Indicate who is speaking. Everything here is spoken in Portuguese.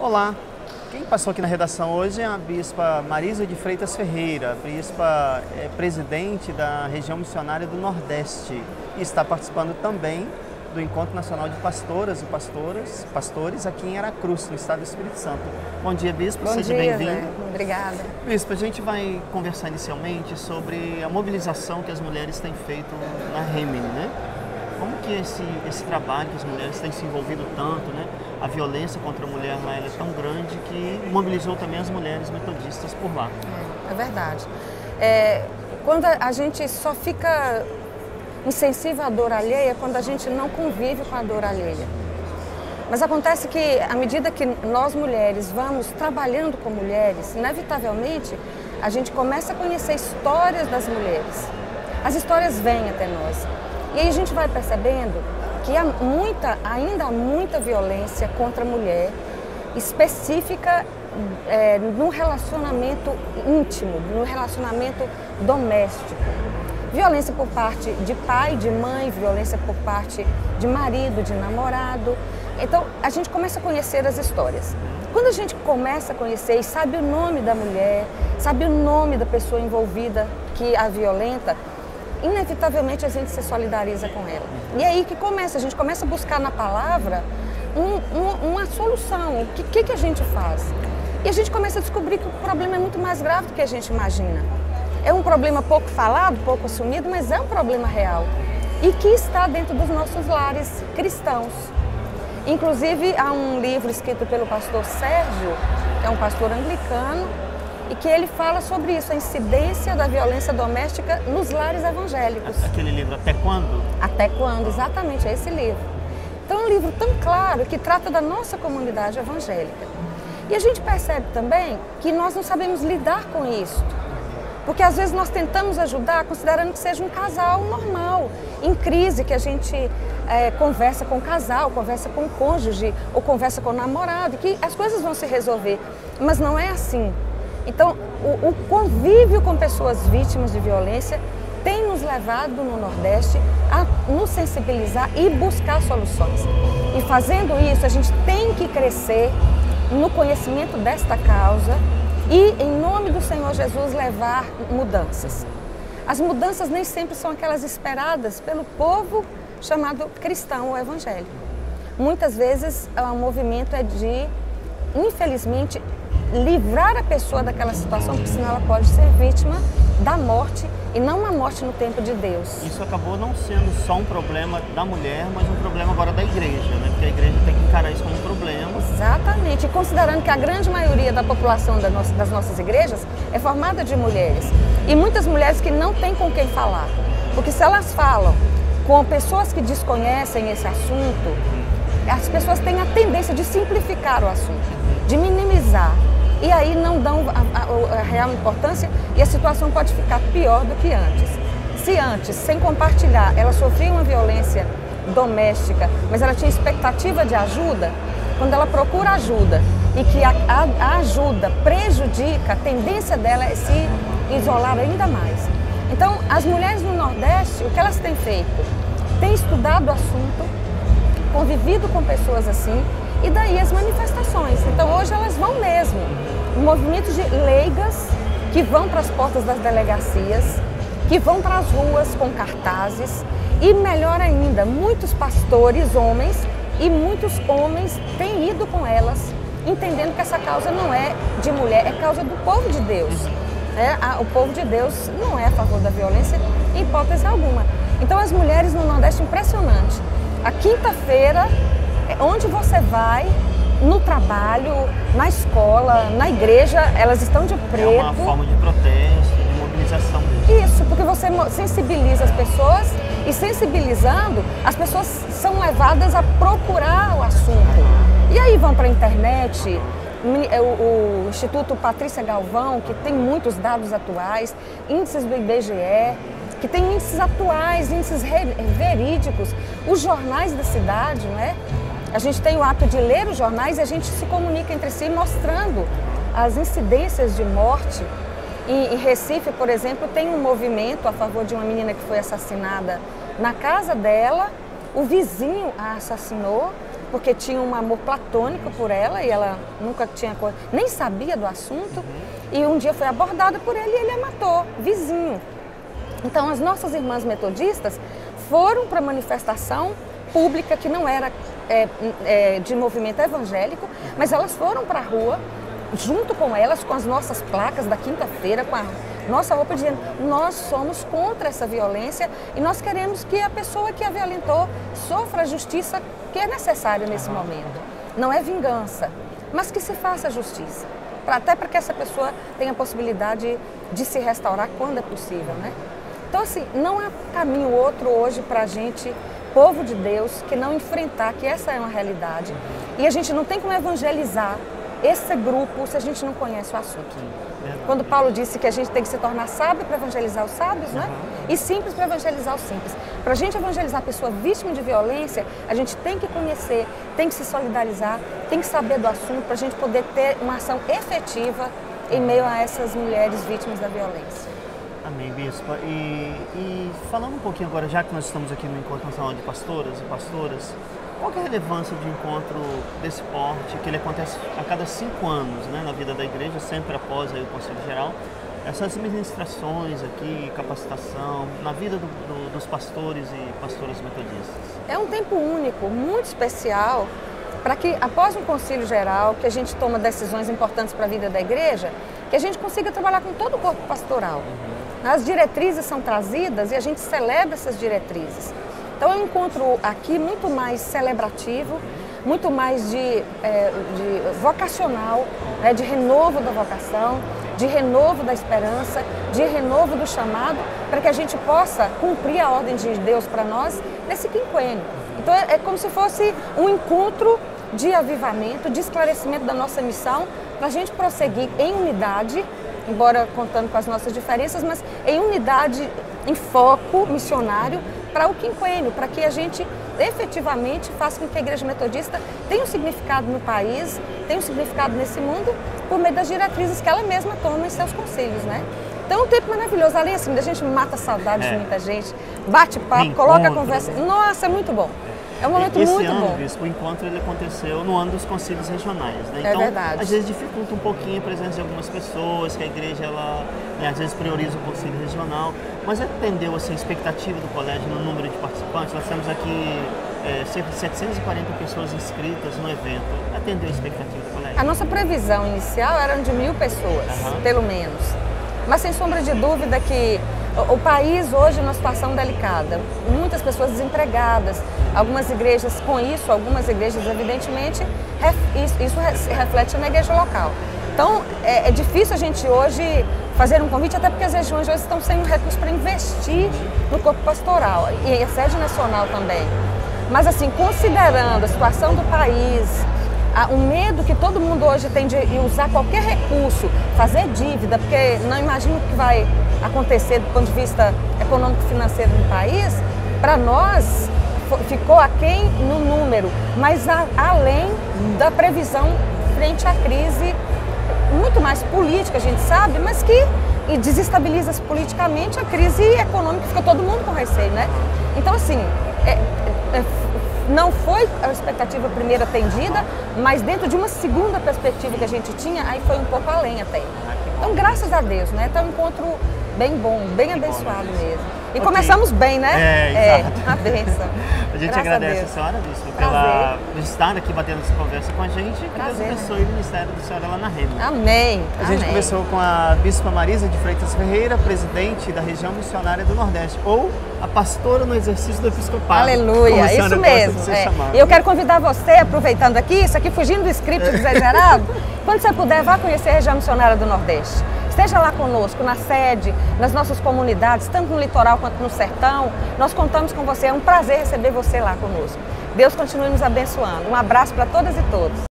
Speaker 1: Olá, quem passou aqui na redação hoje é a Bispa Marisa de Freitas Ferreira, bispa presidente da região missionária do Nordeste e está participando também do Encontro Nacional de Pastoras e Pastores aqui em Aracruz, no estado do Espírito Santo. Bom dia, Bispo, seja bem-vindo.
Speaker 2: Obrigada.
Speaker 1: Bispo, a gente vai conversar inicialmente sobre a mobilização que as mulheres têm feito na Remini, né? Como que esse trabalho que as mulheres têm se envolvido tanto, né? A violência contra a mulher lá ela é tão grande que mobilizou também as mulheres metodistas por lá.
Speaker 2: É verdade. Quando a gente só fica insensível à dor alheia, quando a gente não convive com a dor alheia. Mas acontece que, à medida que nós mulheres vamos trabalhando com mulheres, inevitavelmente a gente começa a conhecer histórias das mulheres. As histórias vêm até nós. E aí a gente vai percebendo que ainda há muita violência contra a mulher, específica no relacionamento íntimo, no relacionamento doméstico. Violência por parte de pai, de mãe, violência por parte de marido, de namorado. Então, a gente começa a conhecer as histórias. Quando a gente começa a conhecer e sabe o nome da mulher, sabe o nome da pessoa envolvida que a violenta, inevitavelmente a gente se solidariza com ela. E é aí que a gente começa a buscar na palavra uma solução. O que a gente faz? E a gente começa a descobrir que o problema é muito mais grave do que a gente imagina. É um problema pouco falado, pouco assumido, mas é um problema real. E que está dentro dos nossos lares cristãos. Inclusive, há um livro escrito pelo pastor Sérgio, que é um pastor anglicano, e que ele fala sobre isso, a incidência da violência doméstica nos lares evangélicos.
Speaker 1: Aquele livro, Até Quando?
Speaker 2: Até Quando, exatamente, é esse livro. Então é um livro tão claro que trata da nossa comunidade evangélica. E a gente percebe também que nós não sabemos lidar com isso. Porque às vezes nós tentamos ajudar considerando que seja um casal normal, em crise, que a gente conversa com o casal, conversa com o cônjuge ou conversa com o namorado, que as coisas vão se resolver. Mas não é assim. Então, o convívio com pessoas vítimas de violência tem nos levado no Nordeste a nos sensibilizar e buscar soluções. E fazendo isso, a gente tem que crescer no conhecimento desta causa e, em nome do Senhor Jesus, levar mudanças. As mudanças nem sempre são aquelas esperadas pelo povo chamado cristão ou evangélico. Muitas vezes, o movimento é de, infelizmente, livrar a pessoa daquela situação, porque senão ela pode ser vítima da morte e não uma morte no tempo de Deus.
Speaker 1: Isso acabou não sendo só um problema da mulher, mas um problema agora da igreja, né? Porque a igreja tem que encarar isso como um problema.
Speaker 2: Exatamente, e considerando que a grande maioria da população das nossas igrejas é formada de mulheres. E muitas mulheres que não têm com quem falar. Porque se elas falam com pessoas que desconhecem esse assunto, as pessoas têm a tendência de simplificar o assunto, de minimizar. E aí não dão a real importância e a situação pode ficar pior do que antes. Se antes, sem compartilhar, ela sofria uma violência doméstica, mas ela tinha expectativa de ajuda, quando ela procura ajuda e que a ajuda prejudica, a tendência dela é se isolar ainda mais. Então, as mulheres no Nordeste, o que elas têm feito? Têm estudado o assunto, convivido com pessoas assim, e daí as manifestações. Então hoje elas vão mesmo, movimentos de leigas que vão para as portas das delegacias, que vão para as ruas com cartazes e, melhor ainda, muitos pastores, homens, e muitos homens têm ido com elas, entendendo que essa causa não é de mulher, é causa do povo de Deus. O povo de Deus não é a favor da violência em hipótese alguma. Então as mulheres no Nordeste, impressionante. A quinta-feira, onde você vai, no trabalho, na escola, na igreja, elas estão de preto.
Speaker 1: É uma forma de protesto, de mobilização mesmo.
Speaker 2: Isso, porque você sensibiliza as pessoas e, sensibilizando, as pessoas são levadas a procurar o assunto. E aí vão para a internet, o Instituto Patrícia Galvão, que tem muitos dados atuais, índices do IBGE, que tem índices atuais, índices verídicos, os jornais da cidade, né? A gente tem o hábito de ler os jornais e a gente se comunica entre si mostrando as incidências de morte. Em Recife, por exemplo, tem um movimento a favor de uma menina que foi assassinada na casa dela o vizinho a assassinou porque tinha um amor platônico por ela e ela nunca tinha, nem sabia do assunto. E um dia foi abordada por ele e ele a matou, vizinho. Então as nossas irmãs metodistas foram para a manifestação pública que não era de movimento evangélico, mas elas foram para a rua junto com elas, com as nossas placas da quinta-feira, com a nossa roupa, dizendo: nós somos contra essa violência e nós queremos que a pessoa que a violentou sofra a justiça que é necessária nesse momento. Não é vingança, mas que se faça justiça, até para que essa pessoa tenha a possibilidade de se restaurar quando é possível, né? Então, assim, não há caminho outro hoje para a gente, povo de Deus, que não enfrentar que essa é uma realidade. E a gente não tem como evangelizar esse grupo se a gente não conhece o assunto. Quando Paulo disse que a gente tem que se tornar sábio para evangelizar os sábios, né? E simples para evangelizar os simples. Para a gente evangelizar a pessoa vítima de violência, a gente tem que conhecer, tem que se solidarizar, tem que saber do assunto para a gente poder ter uma ação efetiva em meio a essas mulheres vítimas da violência.
Speaker 1: Amém, Bispa. E falando um pouquinho agora, já que nós estamos aqui no Encontro Nacional de Pastoras e Pastoras, qual que é a relevância de um encontro desse porte, que ele acontece a cada 5 anos, né, na vida da igreja, sempre após aí o Conselho Geral? Essas ministrações aqui, capacitação, na vida dos pastores e pastoras metodistas.
Speaker 2: É um tempo único, muito especial, para que após um Conselho Geral, que a gente toma decisões importantes para a vida da igreja, que a gente consiga trabalhar com todo o corpo pastoral. As diretrizes são trazidas e a gente celebra essas diretrizes. Então é um encontro aqui muito mais celebrativo, muito mais de vocacional, né, de renovo da vocação, de renovo da esperança, de renovo do chamado, para que a gente possa cumprir a ordem de Deus para nós nesse quinquênio. Então é como se fosse um encontro de avivamento, de esclarecimento da nossa missão, para a gente prosseguir em unidade, embora contando com as nossas diferenças, mas em unidade, em foco missionário, para o quinquênio, para que a gente efetivamente faça com que a Igreja Metodista tenha um significado no país, tenha um significado nesse mundo, por meio das diretrizes que ela mesma toma em seus conselhos, né? Então é um tempo maravilhoso, além assim, da gente mata a saudade de muita gente, bate papo, coloca a conversa, nossa, é muito bom. É um momento muito bom.
Speaker 1: Esse ano, Bispo, o encontro ele aconteceu no ano dos concílios regionais, né? Então,
Speaker 2: verdade.
Speaker 1: Às vezes dificulta um pouquinho a presença de algumas pessoas, que a igreja, ela, né, às vezes prioriza o concílio regional, mas atendeu assim, a expectativa do colégio no número de participantes. Nós temos aqui cerca de 740 pessoas inscritas no evento. Atendeu a expectativa do colégio?
Speaker 2: A nossa previsão inicial era de 1000 pessoas, pelo menos. Mas sem sombra de dúvida que o país hoje é uma situação delicada, muitas pessoas desempregadas, algumas igrejas com isso, algumas igrejas evidentemente, isso se reflete na igreja local. Então é difícil a gente hoje fazer um convite, até porque as regiões hoje estão sem recursos para investir no corpo pastoral, e a sede nacional também. Mas assim, considerando a situação do país, o medo que todo mundo hoje tem de usar qualquer recurso, fazer dívida, porque não imagino o que vai acontecer do ponto de vista econômico-financeiro no país, para nós ficou aquém no número, mas além da previsão frente à crise, muito mais política, a gente sabe, mas que desestabiliza politicamente a crise econômica, fica todo mundo com receio, né? Então, assim, não foi a expectativa primeira atendida, mas dentro de uma segunda perspectiva que a gente tinha, aí foi um pouco além até. Então, graças a Deus, né? Então, um encontro bem bom, bem abençoado mesmo. E começamos bem, né?
Speaker 1: Exato.
Speaker 2: A bênção.
Speaker 1: A gente agradece a senhora, Bispo, por estar aqui batendo essa conversa com a gente. Que Deus abençoe o ministério da senhora lá na Rema.
Speaker 2: Amém.
Speaker 1: A gente conversou com a Bispa Marisa de Freitas Ferreira, presidente da região missionária do Nordeste, ou a pastora no exercício do episcopado.
Speaker 2: Aleluia, isso mesmo. E eu quero convidar você, aproveitando aqui, isso aqui fugindo do script exagerado, quando você puder, vá conhecer a região missionária do Nordeste. Esteja lá conosco, na sede, nas nossas comunidades, tanto no litoral quanto no sertão. Nós contamos com você, é um prazer receber você lá conosco. Deus continue nos abençoando. Um abraço para todas e todos.